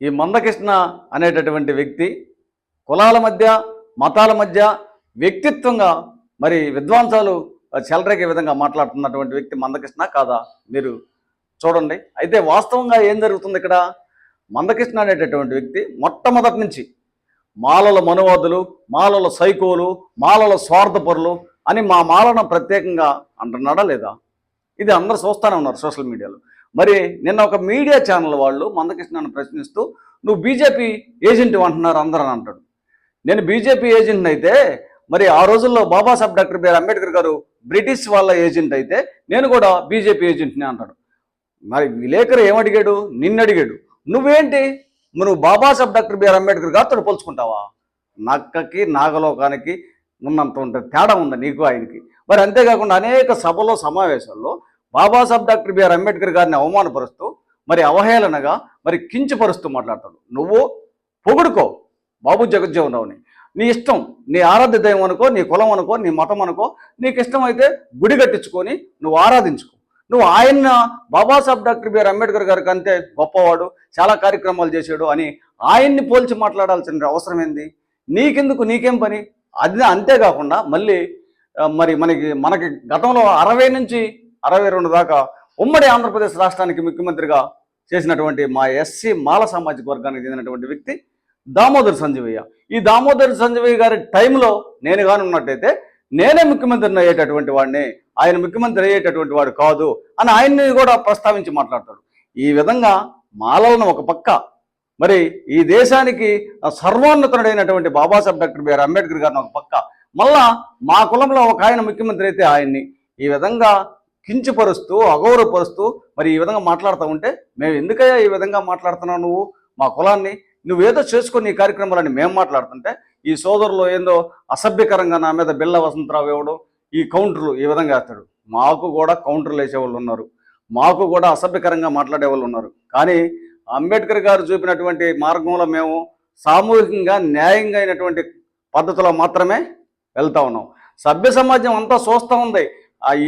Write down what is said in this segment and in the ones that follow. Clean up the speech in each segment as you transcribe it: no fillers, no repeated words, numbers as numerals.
ఈ మందకృష్ణ అనేటటువంటి వ్యక్తి కులాల మధ్య మతాల మధ్య వ్యక్తిత్వంగా మరి విద్వాంసాలు చెలరేగే విధంగా మాట్లాడుతున్నటువంటి వ్యక్తి మందకృష్ణ కాదా? మీరు చూడండి. అయితే వాస్తవంగా ఏం జరుగుతుంది ఇక్కడ? మందకృష్ణ అనేటటువంటి వ్యక్తి మొట్టమొదటి నుంచి మాలల మనువాదులు, మాలల సైకోలు, మాలల స్వార్థపరులు అని మా మాలను ప్రత్యేకంగా అంటున్నాడా లేదా? ఇది అందరూ చూస్తూనే ఉన్నారు సోషల్ మీడియాలో. మరి నిన్న ఒక మీడియా ఛానల్ వాళ్ళు మందకృష్ణను ప్రశ్నిస్తూ నువ్వు బీజేపీ ఏజెంట్ అంటున్నారు అందరూ అని అంటాడు. నేను బీజేపీ ఏజెంట్ని అయితే మరి ఆ రోజుల్లో బాబాసాహెబ్ డాక్టర్ బిఆర్ అంబేద్కర్ గారు బ్రిటిష్ వాళ్ళ ఏజెంట్ అయితే నేను కూడా బీజేపీ ఏజెంట్ని అంటాడు. మరి విలేకరు ఏమడిగాడు? నిన్ను అడిగాడు. నువ్వేంటి, నువ్వు బాబాసాహెబ్ డాక్టర్ బిఆర్ అంబేద్కర్ గారితో పోల్చుకుంటావా? నక్కకి నాగలోకానికి ఉన్నంత ఉంటుంది, తేడా ఉంది నీకు ఆయనకి. మరి అంతేకాకుండా అనేక సభలో సమావేశాల్లో బాబాసాహెబ్ డాక్టర్ బిఆర్ అంబేద్కర్ గారిని అవమానపరుస్తూ మరి అవహేళనగా మరి కించపరుస్తూ మాట్లాడతాడు. నువ్వు పొగుడుకో బాబు జగజ్జీవన్ రావుని, నీ ఇష్టం, నీ ఆరాధ్య దైవం అనుకో, నీ కులం అనుకో, నీ మతం అనుకో, నీకు ఇష్టమైతే గుడి కట్టించుకొని నువ్వు ఆరాధించుకో. నువ్వు ఆయన బాబాసాహెబ్ డాక్టర్ బిఆర్ అంబేద్కర్ గారికి అంతే గొప్పవాడు, చాలా కార్యక్రమాలు చేశాడు అని ఆయన్ని పోల్చి మాట్లాడాల్సిన అవసరం ఏంది? నీకెందుకు, నీకేం పని? అది అంతేకాకుండా మళ్ళీ మరి మనకి గతంలో 60 నుంచి 62 దాకా ఉమ్మడి ఆంధ్రప్రదేశ్ రాష్ట్రానికి ముఖ్యమంత్రిగా చేసినటువంటి మా ఎస్సీ మాల సామాజిక వర్గానికి చెందినటువంటి వ్యక్తి దామోదర్ సంజీవయ్య. ఈ దామోదర్ సంజీవయ్య గారి టైంలో నేను కానీ ఉన్నట్టయితే నేనే ముఖ్యమంత్రిని అయ్యేటటువంటి వాడిని, ఆయన ముఖ్యమంత్రి అయ్యేటటువంటి వాడు కాదు అని ఆయన్ని కూడా ప్రస్తావించి మాట్లాడతాడు. ఈ విధంగా మాలలను ఒక పక్క, మరి ఈ దేశానికి సర్వోన్నతుడైనటువంటి బాబాసాహెబ్ డాక్టర్ బిఆర్ అంబేద్కర్ గారిని ఒక పక్క, మళ్ళా మా కులంలో ఒక ఆయన ముఖ్యమంత్రి అయితే ఆయన్ని ఈ విధంగా కించపరుస్తూ అగౌరవపరుస్తూ మరి ఈ విధంగా మాట్లాడుతూ ఉంటే మేము ఎందుకయ్యా ఈ విధంగా మాట్లాడుతున్నావు? నువ్వు మా కులాన్ని నువ్వేదో చేసుకొని ఈ కార్యక్రమాలని మేము మాట్లాడుతుంటే ఈ సోదరులు ఏందో అసభ్యకరంగా నా మీద బిళ్ళ వసంతరావు ఇవ్వడం, ఈ కౌంటర్లు ఈ విధంగా వేస్తాడు. మాకు కూడా కౌంటర్లు వేసేవాళ్ళు ఉన్నారు, మాకు కూడా అసభ్యకరంగా మాట్లాడే వాళ్ళు ఉన్నారు. కానీ అంబేద్కర్ గారు చూపినటువంటి మార్గంలో మేము సామూహికంగా న్యాయంగా అయినటువంటి పద్ధతిలో మాత్రమే వెళ్తా ఉన్నాం. సభ్య సమాజం అంతా చూస్తూ ఉంది.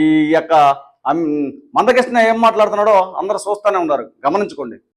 ఈ యొక్క మందకృష్ణ ఏం మాట్లాడుతున్నాడో అందరూ చూస్తూనే ఉన్నారు, గమనించుకోండి.